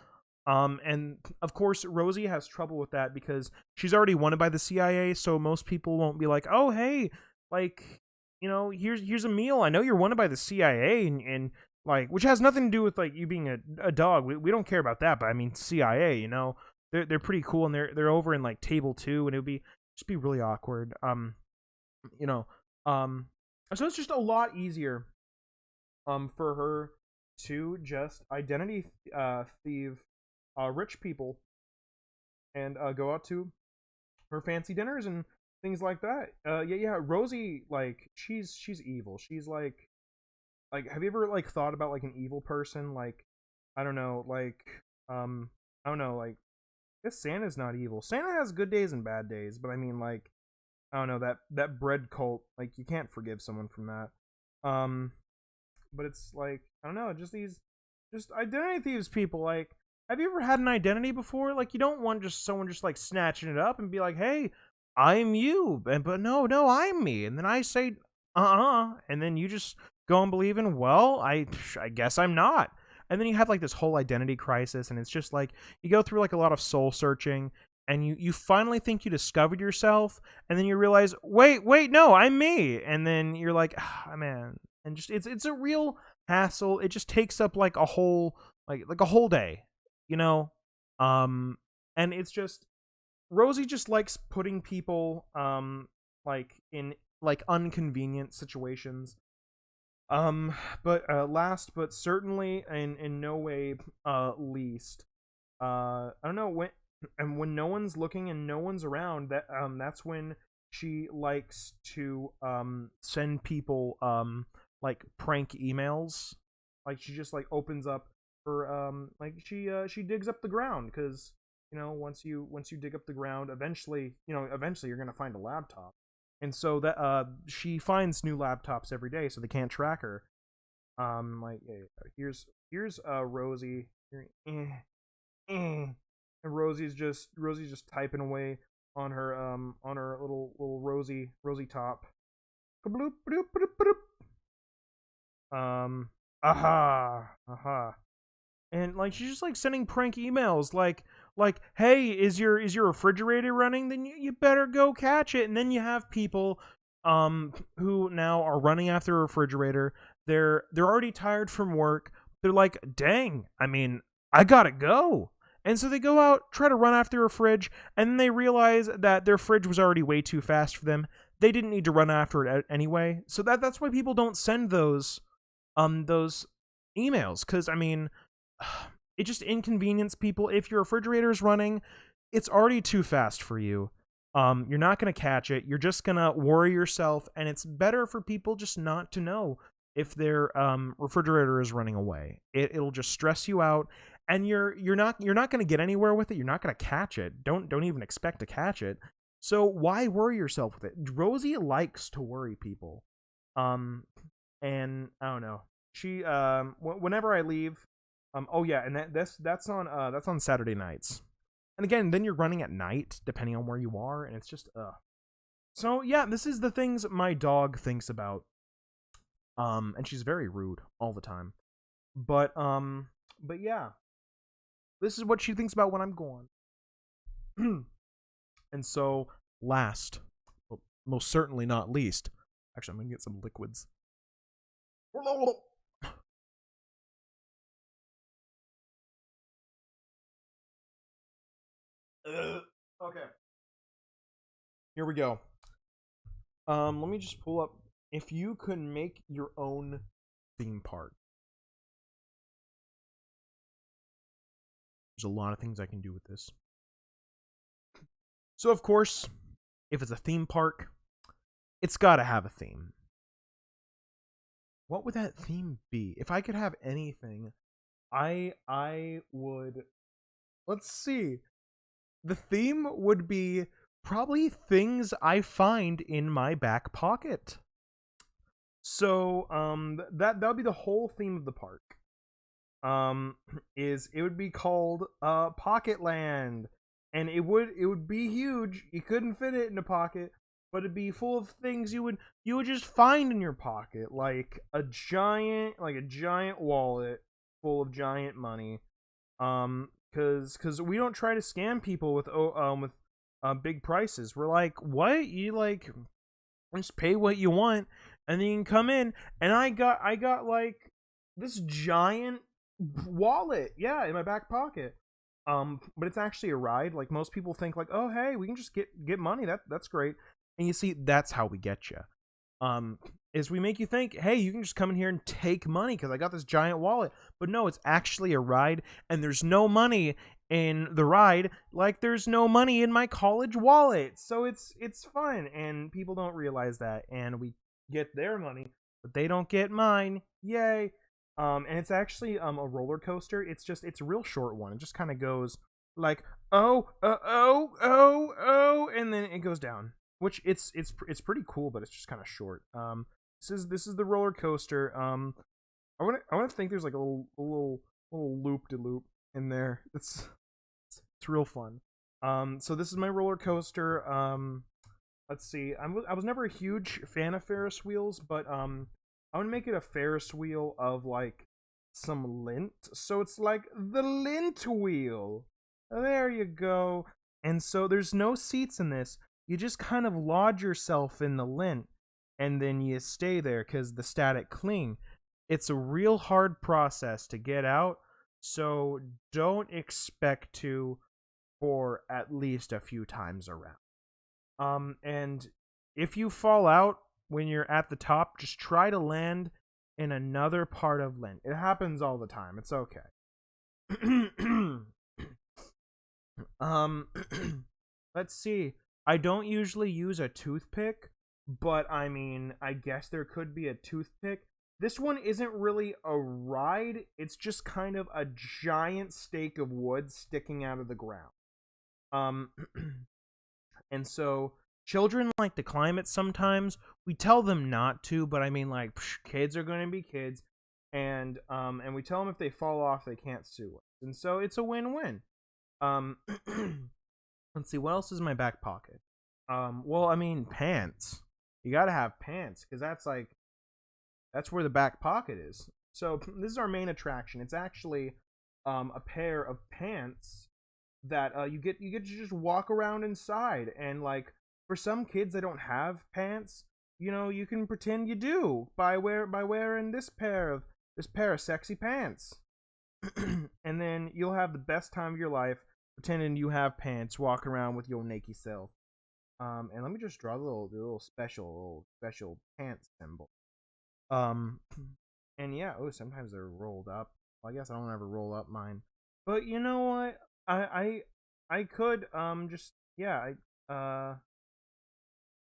Speaker 1: And of course, Rosie has trouble with that because she's already wanted by the CIA. So most people won't be like, "Oh, hey, like, here's a meal. I know you're wanted by the CIA, and like, which has nothing to do with like you being a dog. We don't care about that. But I mean, CIA, they're pretty cool, and they're over in like table 2, and it would be just be really awkward. You know, um, so it's just a lot easier, for her to just identity thieve rich people and go out to her fancy dinners and things like that. Yeah. Rosie, like, she's evil. She's like, have you ever like thought about like an evil person? Like, I don't know, like, I don't know, like, I guess Santa's not evil. Santa has good days and bad days, but I mean, like, I don't know, that bread cult, like, you can't forgive someone from that. But it's like, I don't know, just identity thieves people. Like, have you ever had an identity before? Like, you don't want just someone just like snatching it up and be like, "Hey, I'm you," but no, I'm me, and then I say, and then you just go and believe in, well, I guess I'm not. And then you have like this whole identity crisis, and it's just like you go through like a lot of soul searching, and you finally think you discovered yourself, and then you realize, wait, no, I'm me. And then you're like, man, and just it's a real hassle. It just takes up like a whole like a whole day, you know. And it's just, Rosie just likes putting people like in like inconvenient situations. But last but certainly in no way least, I don't know, when no one's looking and no one's around, that's when she likes to send people like prank emails. Like, she just like opens up her like she digs up the ground, because once you dig up the ground, eventually you're gonna find a laptop. And so that she finds new laptops every day, so they can't track her. Like, here's Rosie. And Rosie's just typing away on her little Rosie top. Aha. And like, she's just like sending prank emails like, "Hey, is your refrigerator running? Then you better go catch it." And then you have people who now are running after a refrigerator. They're already tired from work. They're like, dang, I mean, I gotta go. And so they go out, try to run after a fridge, and then they realize that their fridge was already way too fast for them. They didn't need to run after it anyway. So that's why people don't send those emails, because I mean, it just inconvenience people. If your refrigerator is running, it's already too fast for you. You're not going to catch it. You're just going to worry yourself, and it's better for people just not to know if their refrigerator is running away. It'll just stress you out, and you're not going to get anywhere with it. You're not going to catch it. Don't even expect to catch it. So why worry yourself with it? Rosie likes to worry people. And I don't know. She whenever I leave, oh yeah, and that's on Saturday nights. And again, then you're running at night, depending on where you are, and it's just So yeah, this is the things my dog thinks about. And she's very rude all the time. But yeah, this is what she thinks about when I'm gone. And so, last, but most certainly not least, actually, I'm gonna get some liquids. Okay. Here we go. Let me just pull up. If you could make your own theme park, there's a lot of things I can do with this. So, of course, if it's a theme park, it's got to have a theme. What would that theme be? If I could have anything, I would. Let's see. The theme would be probably things I find in my back pocket. So, that would be the whole theme of the park. It would be called Pocket Land, and it would be huge. You couldn't fit it in a pocket, but it'd be full of things you would just find in your pocket, like a giant wallet full of giant money. Because we don't try to scam people with big prices. We're like, what? You like just pay what you want, and then you can come in. And I got like this giant wallet, yeah, in my back pocket. But it's actually a ride. Like, most people think like, oh hey, we can just get money. That's great. And you see, that's how we get you. Is we make you think, hey, you can just come in here and take money because I got this giant wallet. But no, it's actually a ride, and there's no money in the ride, like there's no money in my college wallet. So it's fun, and people don't realize that, and we get their money, but they don't get mine. Yay. And it's actually a roller coaster. It's a real short one. It just kind of goes like oh, and then it goes down. Which it's pretty cool, but it's just kind of short. This is the roller coaster. I want to think there's like a little loop de loop in there. It's real fun. So this is my roller coaster. Let's see. I was never a huge fan of Ferris wheels, but I want to make it a Ferris wheel of like some lint. So it's like the lint wheel. There you go. And so there's no seats in this. You just kind of lodge yourself in the lint, and then you stay there because the static cling. It's a real hard process to get out, so don't expect to for at least a few times around. And if you fall out when you're at the top, just try to land in another part of lint. It happens all the time. It's okay. Let's see. I don't usually use a toothpick, but I mean, I guess there could be a toothpick. This one isn't really a ride. It's just kind of a giant stake of wood sticking out of the ground. And so children like to climb it sometimes. We tell them not to, but I mean, like, kids are going to be kids, and we tell them if they fall off, they can't sue us, and so it's a win-win. Let's see, what else is in my back pocket? Well, I mean, pants. You gotta have pants, because that's where the back pocket is. So this is our main attraction. It's actually a pair of pants that you get to just walk around inside. And like, for some kids that don't have pants, you can pretend you do by wearing this pair of sexy pants. And then you'll have the best time of your life pretending you have pants, walking around with your naked self. And let me just draw the little special pants symbol. And yeah, sometimes they're rolled up. Well, I guess I don't ever roll up mine. But you know what? I could just yeah,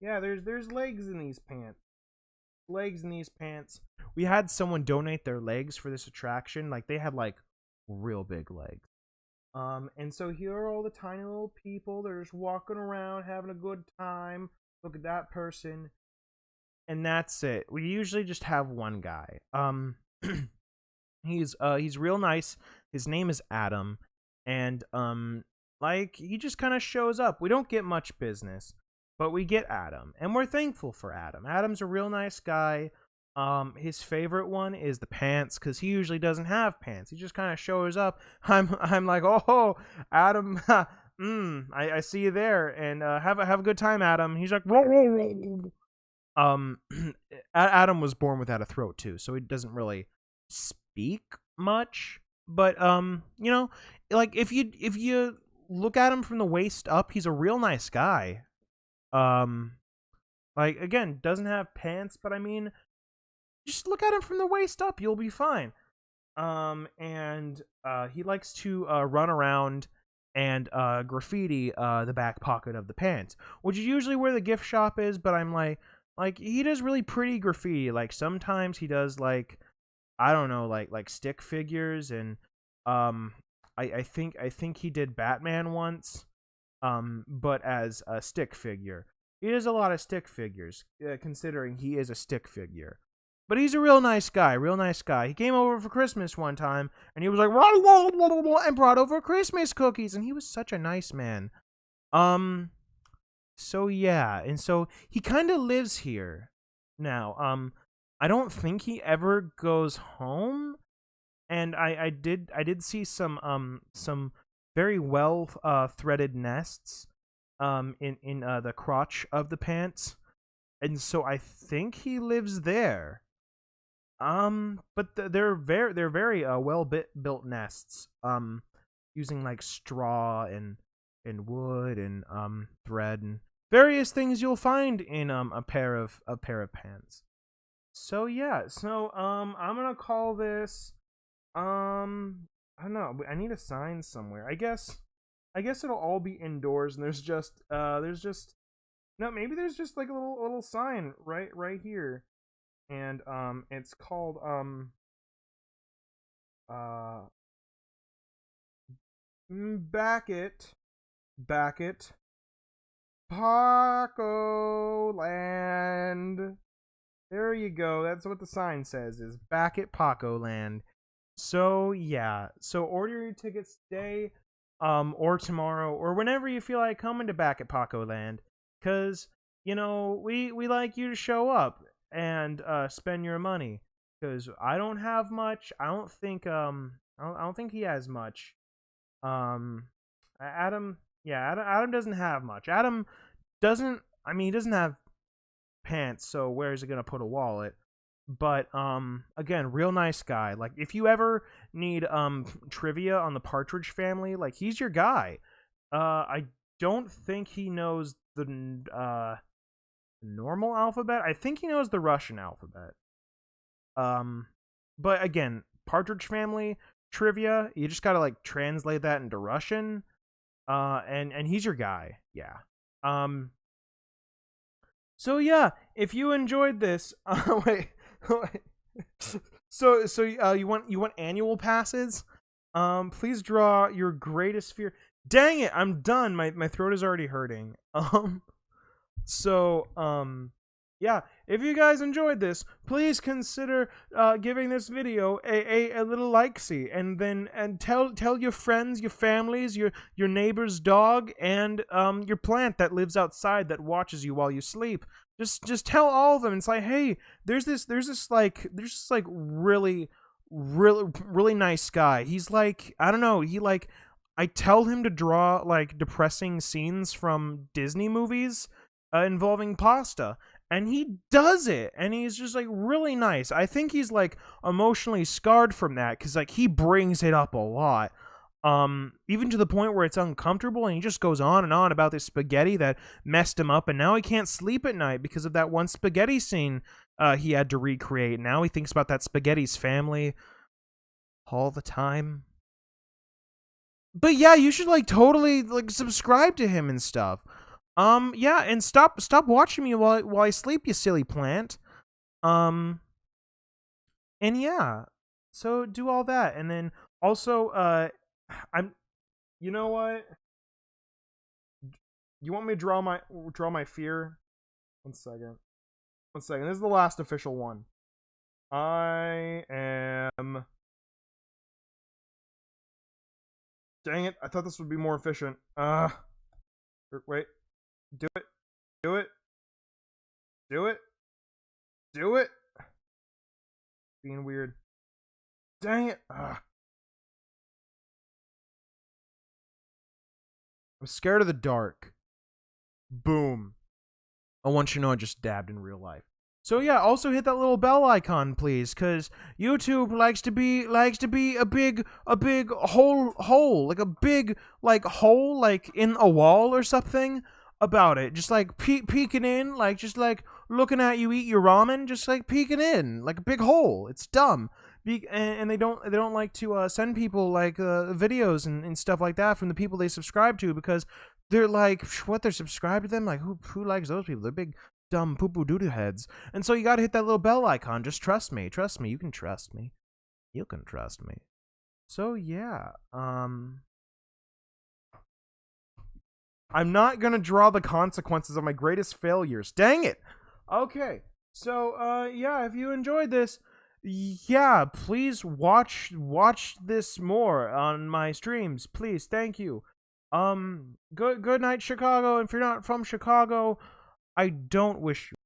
Speaker 1: there's legs in these pants. Legs in these pants. We had someone donate their legs for this attraction. Like, they had like real big legs. And so here are all the tiny little people. They're just walking around having a good time. Look at that person. And that's it. We usually just have one guy. He's real nice. His name is Adam. And like, he just kind of shows up. We don't get much business, but we get Adam, and we're thankful for Adam. Adam's a real nice guy. His favorite one is the pants, because he usually doesn't have pants. He just kind of shows up. I'm like, oh, Adam, I see you there, and have a good time, Adam. He's like, Adam was born without a throat too, so he doesn't really speak much. But like, if you look at him from the waist up, he's a real nice guy. Like, again, doesn't have pants, but I mean, just look at him from the waist up, you'll be fine. And he likes to run around and graffiti the back pocket of the pants, which is usually where the gift shop is. But I'm like he does really pretty graffiti. Like, sometimes he does like, I don't know, like stick figures, and I think he did Batman once, but as a stick figure. He does a lot of stick figures, considering he is a stick figure. But he's a real nice guy, He came over for Christmas one time, and he was like, and brought over Christmas cookies, and he was such a nice man. So yeah, and so he kind of lives here now. I don't think he ever goes home, and I did see some very well threaded nests in the crotch of the pants, and so I think he lives there. But they're very well built nests, using like straw and wood and thread and various things you'll find in a pair of pants. So yeah, I'm gonna call this I don't know, I need a sign somewhere. I guess it'll all be indoors, and there's just no, maybe there's just like a little sign right here. And it's called Backett Paco Land. There you go. That's what the sign says, is Backett Paco Land. So yeah, so order your tickets today, or tomorrow, or whenever you feel like coming to Backett Paco Land, because we like you to show up and spend your money, because I don't have much. I don't think he has much. Adam doesn't have much. Adam doesn't, he doesn't have pants, so where is he gonna put a wallet? But again, real nice guy. Like, if you ever need trivia on the Partridge Family, like, he's your guy. I don't think he knows the normal alphabet. I think he knows the Russian alphabet. But again, Partridge Family trivia, you just gotta like translate that into Russian. And he's your guy. Yeah. So yeah, if you enjoyed this, wait. So you want annual passes? Please draw your greatest fear. Dang it, I'm done. My throat is already hurting. Yeah, if you guys enjoyed this, please consider giving this video a little likesy, and tell your friends, your families, your neighbor's dog, and your plant that lives outside that watches you while you sleep. Just tell all of them. It's like, hey, there's this really nice guy. He's like, I don't know, I tell him to draw like depressing scenes from Disney movies involving pasta, and he does it, and he's just like really nice. I think he's like emotionally scarred from that, because like he brings it up a lot, even to the point where it's uncomfortable, and he just goes on and on about this spaghetti that messed him up, and now he can't sleep at night because of that one spaghetti scene he had to recreate. Now he thinks about that spaghetti's family all the time. But yeah, you should like totally like subscribe to him and stuff. Yeah, and stop watching me while I sleep, you silly plant. And yeah, so do all that, and then also I'm, you know what? You want me to draw my fear? 1 second. 1 second. This is the last official one. I am. Dang it! I thought this would be more efficient. Wait. Do it. Do it. Do it. Do it. Being weird. Dang it. I'm scared of the dark. Boom. I want you to know I just dabbed in real life. So yeah, also hit that little bell icon, please, because YouTube likes to be a big hole, like a big like hole like in a wall or something about it. Just like peeking in, like just like looking at you eat your ramen, just like peeking in, like a big hole. It's dumb. And they don't like to send people like videos and stuff like that from the people they subscribe to, because they're like, what, they're subscribed to them? Like, who likes those people? They're big dumb poo-poo doo-doo heads. And so you gotta hit that little bell icon. Just trust me. Trust me. You can trust me. You can trust me. So yeah, I'm not gonna draw the consequences of my greatest failures. Dang it. Okay. So yeah, if you enjoyed this, yeah, please watch this more on my streams, please. Thank you. Good night, Chicago. And if you're not from Chicago, I don't wish you